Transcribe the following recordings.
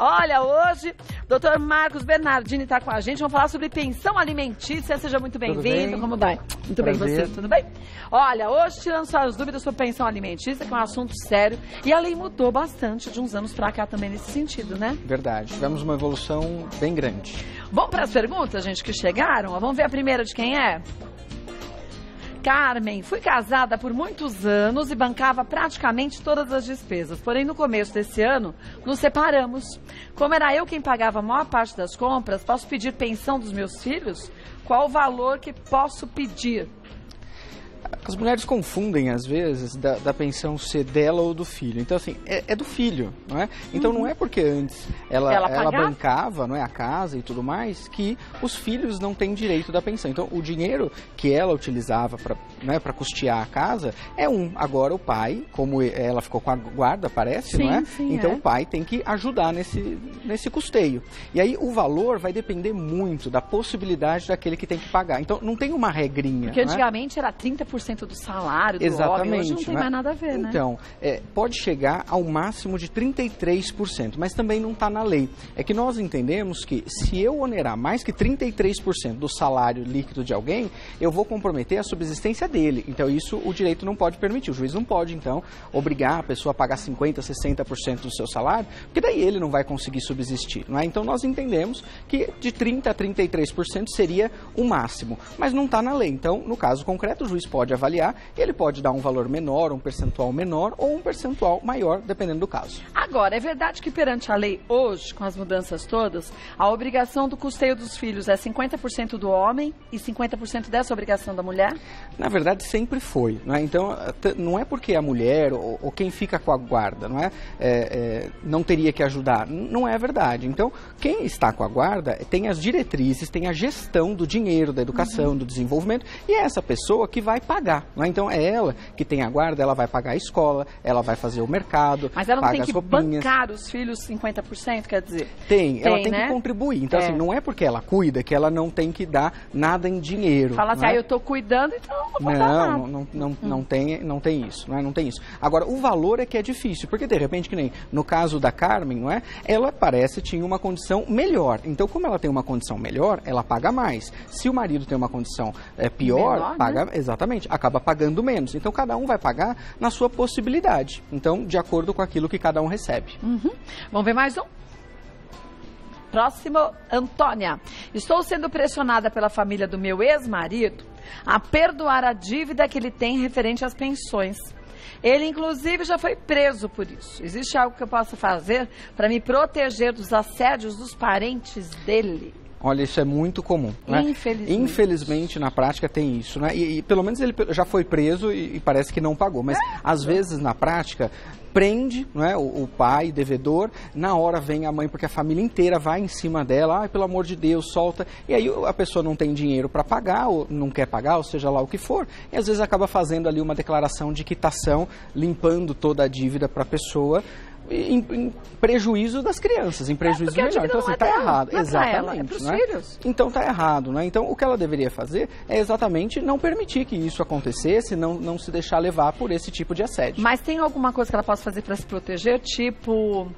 Olha, hoje, doutor Marcos Bernardini está com a gente. Vamos falar sobre pensão alimentícia. Seja muito bem-vindo. Como vai? Muito bem, você? Tudo bem? Olha, hoje, tirando suas dúvidas sobre pensão alimentícia, que é um assunto sério. E a lei mudou bastante de uns anos para cá também nesse sentido, né? Verdade. Tivemos uma evolução bem grande. Vamos para as perguntas, gente, que chegaram? Vamos ver a primeira de quem é? Carmen, fui casada por muitos anos e bancava praticamente todas as despesas. Porém, no começo desse ano, nos separamos. Como era eu quem pagava a maior parte das compras, posso pedir pensão dos meus filhos? Qual o valor que posso pedir? As mulheres confundem, às vezes, da pensão ser dela ou do filho. Então, assim, é do filho, não é? Então, não é porque antes ela bancava, não é, a casa e tudo mais, que os filhos não têm direito da pensão. Então, o dinheiro que ela utilizava para custear a casa é agora o pai, como ela ficou com a guarda, parece, sim, não é? Sim, então, o pai tem que ajudar nesse custeio. E aí, o valor vai depender muito da possibilidade daquele que tem que pagar. Então, não tem uma regrinha. Porque antigamente era 30% do salário do exatamente, homem, hoje não tem mais nada a ver, né? Então, pode chegar ao máximo de 33%, mas também não está na lei. É que nós entendemos que se eu onerar mais que 33% do salário líquido de alguém, eu vou comprometer a subsistência dele. Então, isso o direito não pode permitir. O juiz não pode, então, obrigar a pessoa a pagar 50%, 60% do seu salário, porque daí ele não vai conseguir subsistir, não é? Então, nós entendemos que de 30% a 33% seria o máximo, mas não está na lei. Então, no caso concreto, o juiz pode avaliar, ele pode dar um valor menor, um percentual menor ou um percentual maior, dependendo do caso. Agora, é verdade que perante a lei hoje, com as mudanças todas, a obrigação do custeio dos filhos é 50% do homem e 50% dessa obrigação da mulher? Na verdade, sempre foi, não é? Então, não é porque a mulher ou quem fica com a guarda, não não teria que ajudar. Não é verdade. Então, quem está com a guarda tem as diretrizes, tem a gestão do dinheiro, da educação, do desenvolvimento, e é essa pessoa que vai pagar. Não é? Então é ela que tem a guarda, ela vai pagar a escola, ela vai fazer o mercado, mas ela não tem que roupinhas. Bancar os filhos 50%, quer dizer? Ela tem que contribuir. Então, assim, não é porque ela cuida que ela não tem que dar nada em dinheiro. Fala assim, eu estou cuidando, então não vou dar nada. Não tem isso, não é? Não tem isso. Agora, o valor é que é difícil, porque de repente, que nem no caso da Carmen, não é? Ela tinha uma condição melhor. Então, como ela tem uma condição melhor, ela paga mais. Se o marido tem uma condição pior, menor, paga, né? Exatamente, acaba pagando menos. Então, cada um vai pagar na sua possibilidade. Então, de acordo com aquilo que cada um recebe. Vamos ver mais um? Próximo, Antônia. Estou sendo pressionada pela família do meu ex-marido a perdoar a dívida que ele tem referente às pensões. Ele, inclusive, já foi preso por isso. Existe algo que eu possa fazer para me proteger dos assédios dos parentes dele? Olha, isso é muito comum, né? Infelizmente, na prática, tem isso, né? E pelo menos ele já foi preso e parece que não pagou. Mas, às vezes, na prática, prende, não é, o pai, devedor, na hora vem a mãe, porque a família inteira vai em cima dela, pelo amor de Deus, solta. E aí a pessoa não tem dinheiro para pagar, ou não quer pagar, ou seja lá o que for. E às vezes acaba fazendo ali uma declaração de quitação, limpando toda a dívida para a pessoa, em prejuízo das crianças, em prejuízo do menor. Então, assim, está errado. Exatamente. É para os filhos. Então, está errado, né? Então, o que ela deveria fazer é exatamente não permitir que isso acontecesse, não se deixar levar por esse tipo de assédio. Mas tem alguma coisa que ela possa fazer para se proteger? Tipo,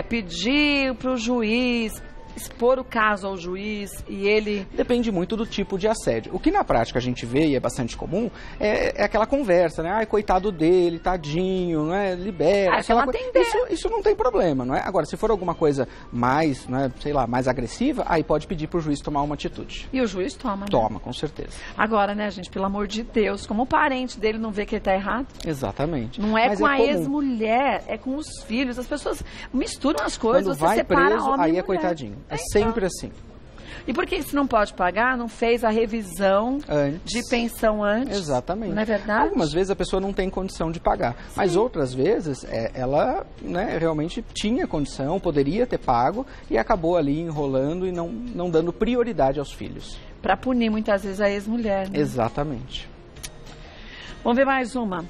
pedir para o juiz, expor o caso ao juiz e ele... Depende muito do tipo de assédio. O que na prática a gente vê, e é bastante comum, é aquela conversa, né? Ai, coitado dele, tadinho, né? Libera. Isso não tem problema, não é? Agora, se for alguma coisa mais, né, sei lá, mais agressiva, aí pode pedir pro juiz tomar uma atitude. E o juiz toma, né? Toma, com certeza. Agora, né, gente, pelo amor de Deus, como o parente dele não vê que ele tá errado? Exatamente. Não é com a ex-mulher, é com os filhos. As pessoas misturam as coisas, quando você vai separa preso, homem e aí mulher. É coitadinho. É sempre assim. E por que se não pode pagar, não fez a revisão de pensão antes? Exatamente. Não é verdade? Algumas vezes a pessoa não tem condição de pagar, mas outras vezes ela, né, realmente tinha condição, poderia ter pago e acabou ali enrolando e não dando prioridade aos filhos. Para punir muitas vezes a ex-mulher, né? Exatamente. Vamos ver mais uma.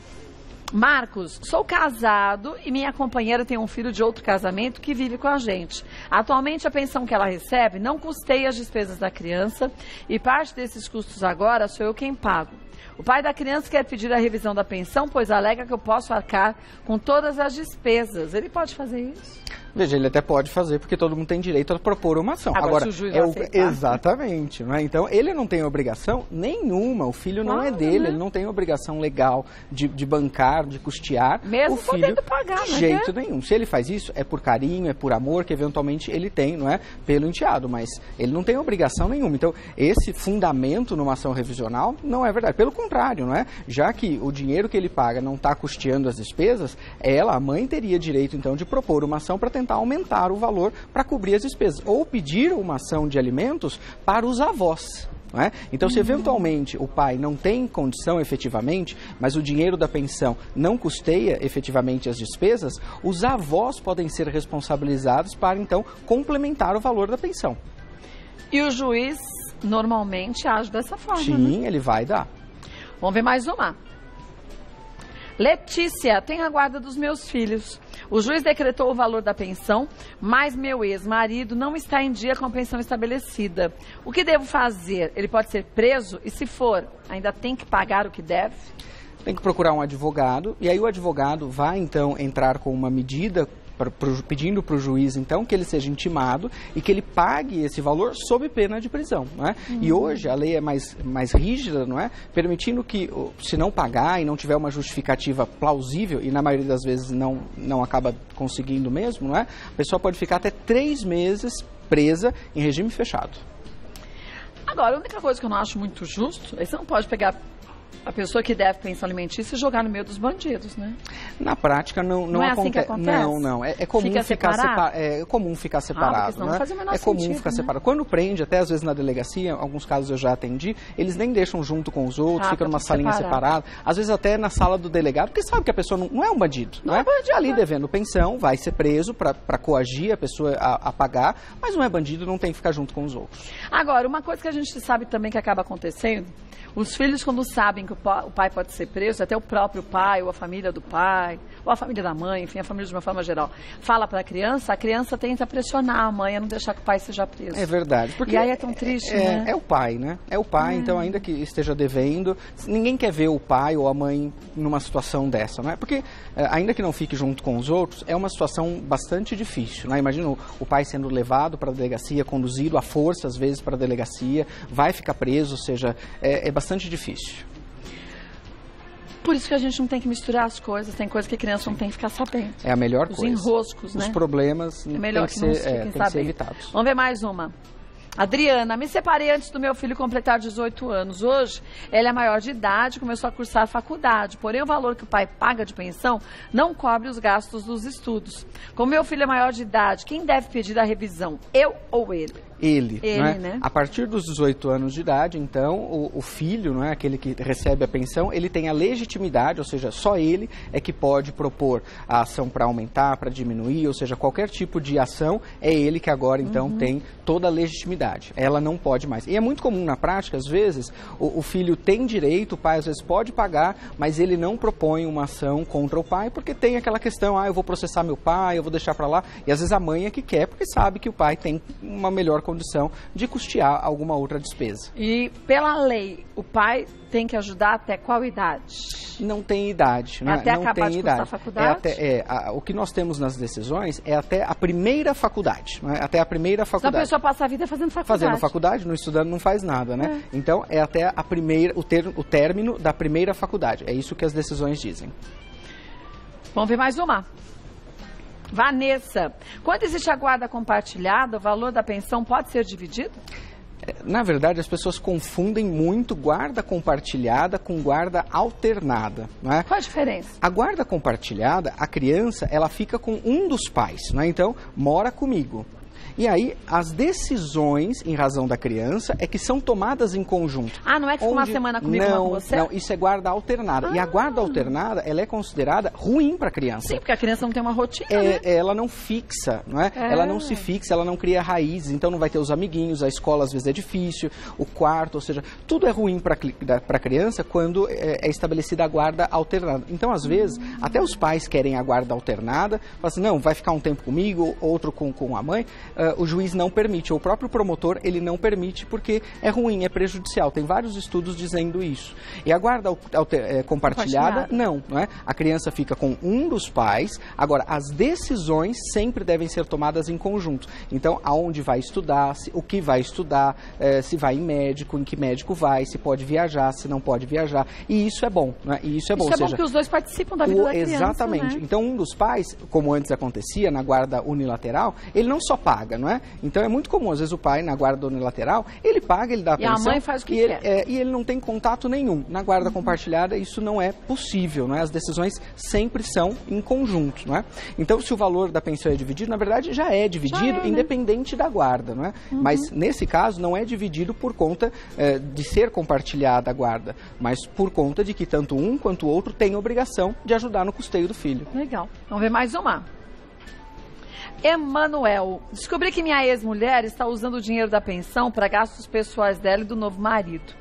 Marcos, sou casado e minha companheira tem um filho de outro casamento que vive com a gente. Atualmente a pensão que ela recebe não custeia as despesas da criança e parte desses custos agora sou eu quem pago. O pai da criança quer pedir a revisão da pensão, pois alega que eu posso arcar com todas as despesas. Ele pode fazer isso? Veja, ele até pode fazer, porque todo mundo tem direito a propor uma ação. Agora, se o juiz aceitar. Exatamente. Não é? Então, ele não tem obrigação nenhuma. O filho não é dele. Né? Ele não tem obrigação legal de bancar, de custear. Mesmo o filho, podendo pagar, de jeito nenhum. Se ele faz isso, é por carinho, é por amor, que eventualmente ele tem, não é? Pelo enteado. Mas ele não tem obrigação nenhuma. Então, esse fundamento numa ação revisional não é verdade. Pelo contrário, não é? Já que o dinheiro que ele paga não está custeando as despesas, a mãe, teria direito, então, de propor uma ação para tentar aumentar o valor para cobrir as despesas. Ou pedir uma ação de alimentos para os avós. Não é? Então, se eventualmente o pai não tem condição efetivamente, mas o dinheiro da pensão não custeia efetivamente as despesas, os avós podem ser responsabilizados para, então, complementar o valor da pensão. E o juiz normalmente age dessa forma, Sim, né? ele vai dar. Vamos ver mais uma. Letícia, tem a guarda dos meus filhos. O juiz decretou o valor da pensão, mas meu ex-marido não está em dia com a pensão estabelecida. O que devo fazer? Ele pode ser preso? E se for, ainda tem que pagar o que deve? Tem que procurar um advogado, e aí o advogado vai, então, entrar com uma medida pedindo para o juiz, então, que ele seja intimado e que ele pague esse valor sob pena de prisão, não é? E hoje a lei é mais rígida, não é? Permitindo que, se não pagar e não tiver uma justificativa plausível, e na maioria das vezes não acaba conseguindo mesmo, não é? A pessoa pode ficar até 3 meses presa em regime fechado. Agora, a única coisa que eu não acho muito justo é que você não pode pegar a pessoa que deve pensão alimentícia e jogar no meio dos bandidos, né? Na prática, não é acontece. Assim que acontece? Não. É comum ficar separado. Não faz o menor é comum sentido, ficar né? separado. Quando prende, até às vezes na delegacia, alguns casos eu já atendi, eles nem deixam junto com os outros, fica numa salinha separada. Às vezes até na sala do delegado, porque sabe que a pessoa não é um bandido. Não é bandido. Ali devendo pensão, vai ser preso para coagir a pessoa a pagar, mas não é bandido, não tem que ficar junto com os outros. Agora, uma coisa que a gente sabe também que acaba acontecendo, os filhos, quando sabem que o pai pode ser preso, até o próprio pai, ou a família do pai, ou a família da mãe, enfim, a família de uma forma geral, fala para a criança tenta pressionar a mãe a não deixar que o pai seja preso. É verdade. Porque e aí é tão triste, né? É o pai, né? É o pai, então, ainda que esteja devendo, ninguém quer ver o pai ou a mãe numa situação dessa, né? Porque, ainda que não fique junto com os outros, é uma situação bastante difícil, né? Imagina o pai sendo levado para a delegacia, conduzido à força, às vezes, para a delegacia, vai ficar preso, ou seja, é bastante difícil. Por isso que a gente não tem que misturar as coisas, tem coisa que a criança não tem que ficar sabendo. É a melhor coisa. Os enroscos, né? Os problemas é melhor tem que ser evitados. Vamos ver mais uma. Adriana, me separei antes do meu filho completar 18 anos. Hoje, ela é maior de idade e começou a cursar faculdade. Porém, o valor que o pai paga de pensão não cobre os gastos dos estudos. Como meu filho é maior de idade, quem deve pedir a revisão? Eu ou ele? Ele, né? A partir dos 18 anos de idade, então, o filho, não é, aquele que recebe a pensão, ele tem a legitimidade, ou seja, só ele é que pode propor a ação para aumentar, para diminuir, ou seja, qualquer tipo de ação, é ele que agora, então, tem toda a legitimidade. Ela não pode mais. E é muito comum na prática, às vezes, o filho tem direito, o pai às vezes pode pagar, mas ele não propõe uma ação contra o pai, porque tem aquela questão, eu vou processar meu pai, eu vou deixar para lá, e às vezes a mãe é que quer, porque sabe que o pai tem uma melhor condição de custear alguma outra despesa. E pela lei, o pai tem que ajudar até qual idade? Não tem idade, né? Até não acabar tem de idade. cursar a faculdade? O que nós temos nas decisões é até a primeira faculdade, né? Até a primeira faculdade. Se a pessoa passa a vida fazendo faculdade. Fazendo faculdade, não estudando, não faz nada, né? Então, é até a primeira, o término da primeira faculdade. É isso que as decisões dizem. Vamos ver mais uma. Vanessa, quando existe a guarda compartilhada, o valor da pensão pode ser dividido? Na verdade, as pessoas confundem muito guarda compartilhada com guarda alternada, não é? Qual a diferença? A guarda compartilhada, a criança, ela fica com um dos pais, não é? Então, mora comigo. E aí, as decisões, em razão da criança, é que são tomadas em conjunto. Não é que fica uma semana comigo, uma com você? Não, isso é guarda alternada. E a guarda alternada, ela é considerada ruim para a criança. Sim, porque a criança não tem uma rotina, né? Ela não fixa, não é? Ela não se fixa, ela não cria raízes, então não vai ter os amiguinhos, a escola às vezes é difícil, o quarto, ou seja, tudo é ruim para a criança quando é estabelecida a guarda alternada. Então, às vezes, até os pais querem a guarda alternada, falam assim, não, vai ficar um tempo comigo, outro com a mãe. o juiz não permite, ou o próprio promotor, ele não permite porque é ruim, é prejudicial. Tem vários estudos dizendo isso. E a guarda compartilhada, não é? A criança fica com um dos pais. Agora, as decisões sempre devem ser tomadas em conjunto. Então, aonde vai estudar, o que vai estudar, se vai em médico, em que médico vai, se pode viajar, se não pode viajar. E isso é bom, né? E isso é bom. Isso é bom porque os dois participam da vida da criança, exatamente. Né? Então, um dos pais, como antes acontecia na guarda unilateral, ele não só paga, não é? Então, é muito comum, às vezes, o pai, na guarda unilateral, ele paga, ele dá a pensão. E a mãe faz o que quer. E ele não tem contato nenhum. Na guarda compartilhada, isso não é possível, não é? As decisões sempre são em conjunto, não é? Então, se o valor da pensão é dividido, na verdade, já é dividido, independente da guarda, não é? Mas, nesse caso, não é dividido por conta de ser compartilhada a guarda, mas por conta de que tanto um quanto o outro têm obrigação de ajudar no custeio do filho. Legal. Vamos ver mais uma. Emanuel, descobri que minha ex-mulher está usando o dinheiro da pensão para gastos pessoais dela e do novo marido.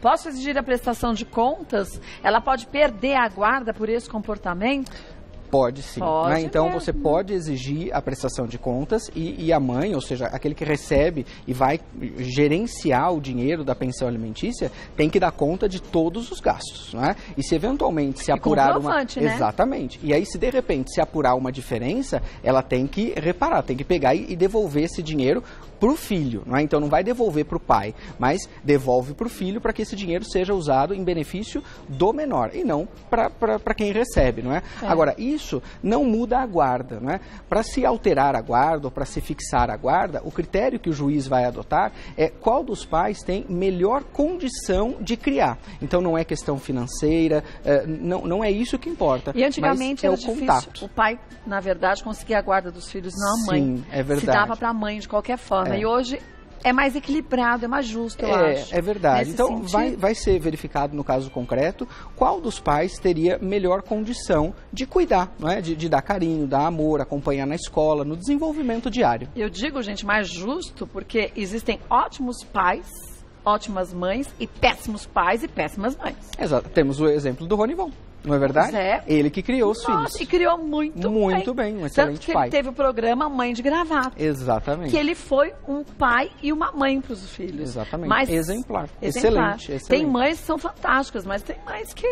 Posso exigir a prestação de contas? Ela pode perder a guarda por esse comportamento? Pode sim. Pode, né? Então mesmo. Você pode exigir a prestação de contas e a mãe, ou seja, aquele que recebe e vai gerenciar o dinheiro da pensão alimentícia, tem que dar conta de todos os gastos, né? E se eventualmente se apurar uma... Né? Exatamente. E aí, se de repente se apurar uma diferença, ela tem que reparar, tem que pegar e devolver esse dinheiro para o filho, não é? Então não vai devolver para o pai, mas devolve para o filho para que esse dinheiro seja usado em benefício do menor e não para quem recebe, não é? Agora, isso não muda a guarda, não é? Para se alterar a guarda ou para se fixar a guarda, o critério que o juiz vai adotar é qual dos pais tem melhor condição de criar. Então não é questão financeira, não é isso que importa. E antigamente era difícil contato. O pai, na verdade, conseguia a guarda dos filhos, não a mãe. Sim, é verdade. Se dava para a mãe de qualquer forma. E hoje é mais equilibrado, é mais justo, eu acho. É verdade. Então, sentido, vai ser verificado no caso concreto qual dos pais teria melhor condição de cuidar, não é? De dar carinho, dar amor, acompanhar na escola, no desenvolvimento diário. Eu digo, gente, mais justo porque existem ótimos pais, ótimas mães e péssimos pais e péssimas mães. Exato. Temos o exemplo do Ronivon. Não é verdade? Pois é. Ele que criou os filhos. E criou muito bem, um excelente Tanto que pai. ele teve o programa Mãe de Gravata. Exatamente. Que ele foi um pai e uma mãe para os filhos. Exatamente. Mas, exemplar. Excelente. Tem mães que são fantásticas, mas tem mães que,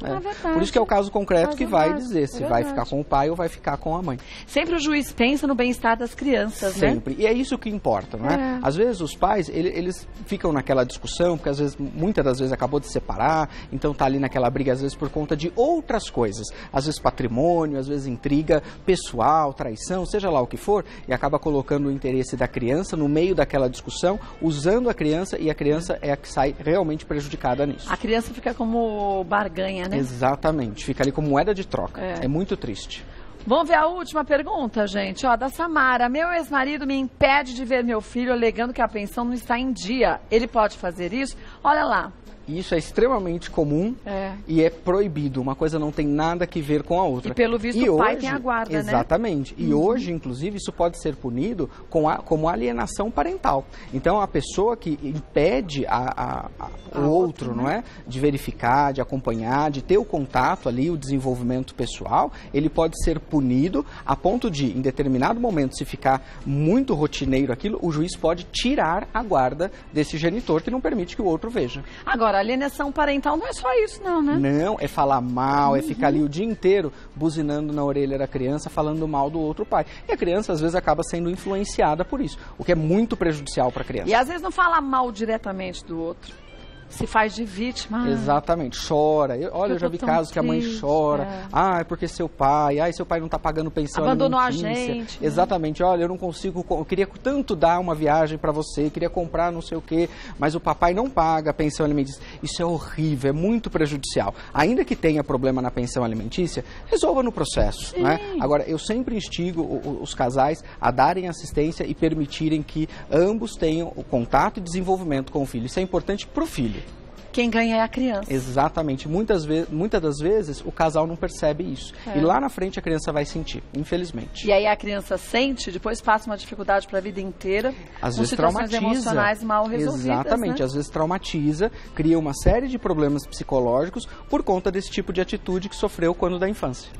na verdade... Por isso que é o caso concreto que vai dizer se vai verdade. ficar com o pai ou vai ficar com a mãe. Sempre o juiz pensa no bem-estar das crianças, né? Sempre. E é isso que importa, não é? Às vezes os pais, eles ficam naquela discussão, porque às vezes, muitas das vezes acabou de se separar, então tá ali naquela briga, às vezes por conta de outras coisas. Às vezes patrimônio, às vezes intriga pessoal, traição, seja lá o que for, e acaba colocando o interesse da criança no meio daquela discussão, usando a criança, e a criança é a que sai realmente prejudicada nisso. A criança fica como barganha, né? Exatamente. Fica ali como moeda de troca. É muito triste. Vamos ver a última pergunta, gente. Ó, da Samara. Meu ex-marido me impede de ver meu filho alegando que a pensão não está em dia. Ele pode fazer isso? Olha lá. Isso é extremamente comum e é proibido. Uma coisa não tem nada que ver com a outra. E pelo visto o pai tem a guarda, exatamente. né? E hoje, inclusive, isso pode ser punido como alienação parental. Então, a pessoa que impede o outro, não é? De verificar, de acompanhar, de ter o contato ali, o desenvolvimento pessoal, ele pode ser punido a ponto de, em determinado momento, se ficar muito rotineiro aquilo, o juiz pode tirar a guarda desse genitor que não permite que o outro veja. Agora, alienação parental não é só isso, não, né? Não, é falar mal, é ficar ali o dia inteiro buzinando na orelha da criança, falando mal do outro pai. E a criança, às vezes, acaba sendo influenciada por isso, o que é muito prejudicial para a criança. E, às vezes, não fala mal diretamente do outro. Se faz de vítima. Exatamente, chora. Olha, eu já vi casos que a mãe chora. É porque seu pai não está pagando pensão abandonou alimentícia. A gente. Exatamente, olha, eu não consigo, eu queria tanto dar uma viagem para você, queria comprar não sei o quê, mas o papai não paga a pensão alimentícia. Isso é horrível, é muito prejudicial. Ainda que tenha problema na pensão alimentícia, resolva no processo. Né? Agora, eu sempre instigo os casais a darem assistência e permitirem que ambos tenham o contato e desenvolvimento com o filho. Isso é importante para o filho. Quem ganha é a criança. Exatamente. Muitas das vezes o casal não percebe isso. E lá na frente a criança vai sentir, infelizmente. E aí a criança sente, depois passa uma dificuldade para a vida inteira. Às com vezes situações traumatiza. Emocionais mal resolvidas. Exatamente. Né? Às vezes traumatiza, cria uma série de problemas psicológicos por conta desse tipo de atitude que sofreu quando da infância.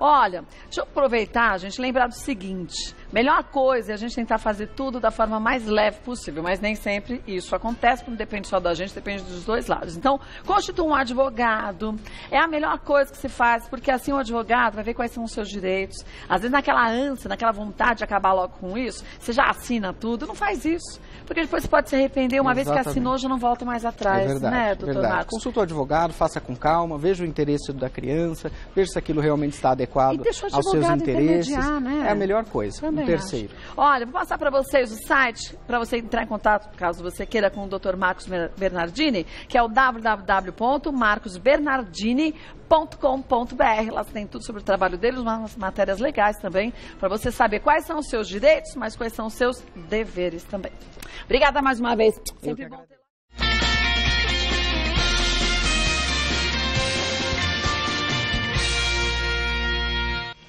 Olha, deixa eu aproveitar, gente, lembrar do seguinte. Melhor coisa é a gente tentar fazer tudo da forma mais leve possível, mas nem sempre isso acontece, porque não depende só da gente, depende dos dois lados. Então, constitua um advogado, é a melhor coisa que se faz, porque assim o advogado vai ver quais são os seus direitos. Às vezes naquela ânsia, naquela vontade de acabar logo com isso, você já assina tudo, não faz isso, porque depois você pode se arrepender, uma vez que assinou, já não volta mais atrás, verdade, né, doutor Marcos? Consulta o advogado, faça com calma, veja o interesse da criança, veja se aquilo realmente está adequado aos seus interesses. Né? É a melhor coisa. Também terceiro. Acho. Olha, vou passar para vocês o site para você entrar em contato, caso você queira, com o Dr. Marcos Bernardini, que é o www.marcosbernardini.com.br. Lá tem tudo sobre o trabalho deles, umas matérias legais também, para você saber quais são os seus direitos, mas quais são os seus deveres também. Obrigada mais uma vez. Sempre bom ter...